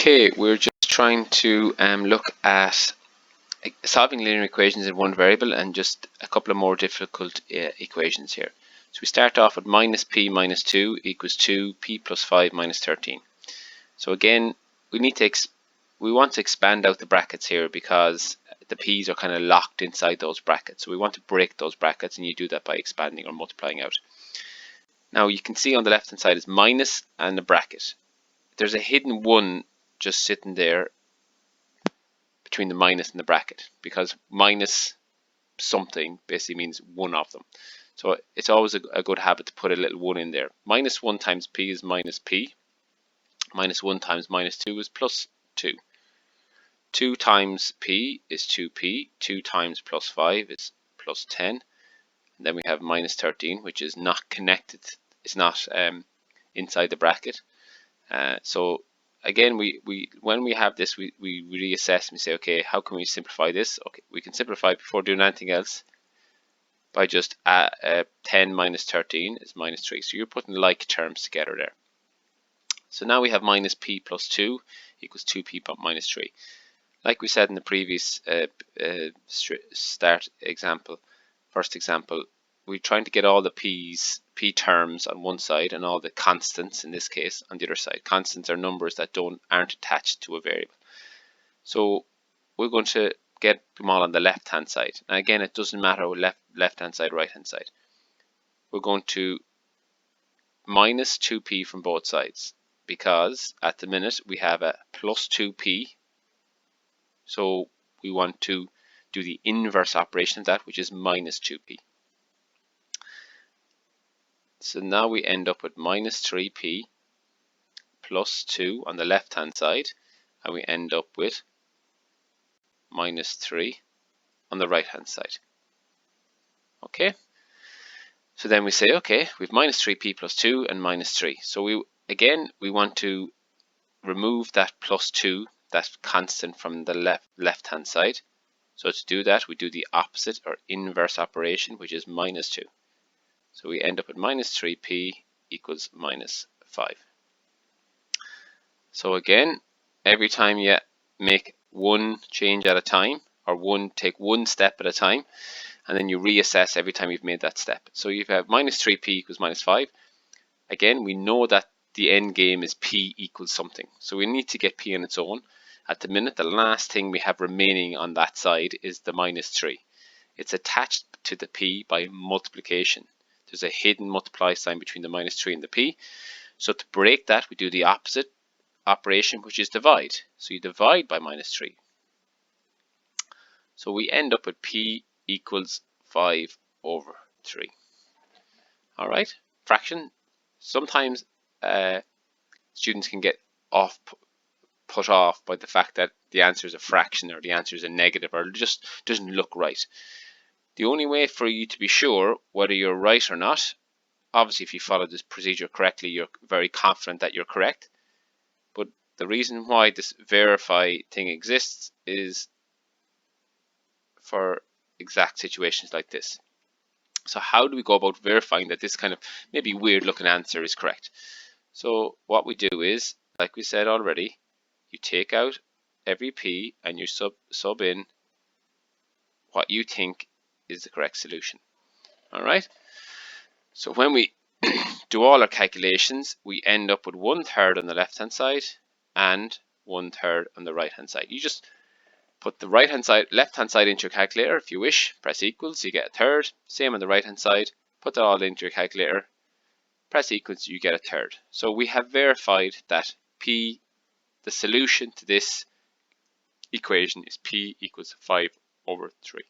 Okay, we're just trying to look at solving linear equations in one variable and just a couple of more difficult equations here. So we start off with minus p minus 2 equals 2p plus 5 minus 13. So again, we want to expand out the brackets here because the p's are kind of locked inside those brackets. So we want to break those brackets, and you do that by expanding or multiplying out. Now you can see on the left hand side is minus and a bracket. There's a hidden 1 just sitting there between the minus and the bracket, because minus something basically means one of them. So it's always a good habit to put a little 1 in there. Minus 1 times p is minus p. Minus 1 times minus 2 is plus 2. 2 times p is 2p. 2 times plus 5 is plus 10. And then we have minus 13, which is not connected. It's not inside the bracket. So again, when we have this, we reassess and we say, okay, how can we simplify this? Okay, we can simplify before doing anything else by just 10 minus 13 is minus 3. So you're putting like terms together there. So now we have minus p plus 2 equals 2p minus 3. Like we said in the previous first example, we're trying to get all the p terms on one side and all the constants, in this case, on the other side. Constants are numbers that aren't attached to a variable. So we're going to get them all on the left hand side. Now again, it doesn't matter left hand side, right hand side. We're going to minus 2p from both sides, because at the minute we have a plus 2p. So we want to do the inverse operation of that, which is minus 2p. So now we end up with minus 3p plus 2 on the left hand side, and we end up with minus 3 on the right hand side. Okay, so then we say, okay, we've minus 3p plus 2 and minus 3. So we want to remove that plus 2, that constant, from the left hand side. So to do that, we do the opposite or inverse operation, which is minus 2. So we end up with minus 3p equals minus 5. So again, every time you make one change at a time, or take one step at a time, and then you reassess every time you've made that step. So you have minus 3p equals minus 5. Again, we know that the end game is p equals something. So we need to get p on its own. At the minute, the last thing we have remaining on that side is the minus 3. It's attached to the p by multiplication. There's a hidden multiply sign between the minus 3 and the p. So to break that, we do the opposite operation, which is divide. So you divide by minus 3. So we end up with p equals 5 over 3. All right, fraction. Sometimes students can get put off by the fact that the answer is a fraction, or the answer is a negative, or it just doesn't look right. The only way for you to be sure whether you're right or not, obviously if you follow this procedure correctly, you're very confident that you're correct. But the reason why this verify thing exists is for exact situations like this. So how do we go about verifying that this kind of maybe weird looking answer is correct? So what we do is, like we said already, you take out every p and you sub in what you think is the correct solution. All right. So when we do all our calculations, we end up with 1/3 on the left hand side and 1/3 on the right hand side. You just put the left hand side into your calculator if you wish, press equals, you get a third. Same on the right hand side, put that all into your calculator, press equals, you get a third. So we have verified that p, the solution to this equation, is p equals 5 over 3.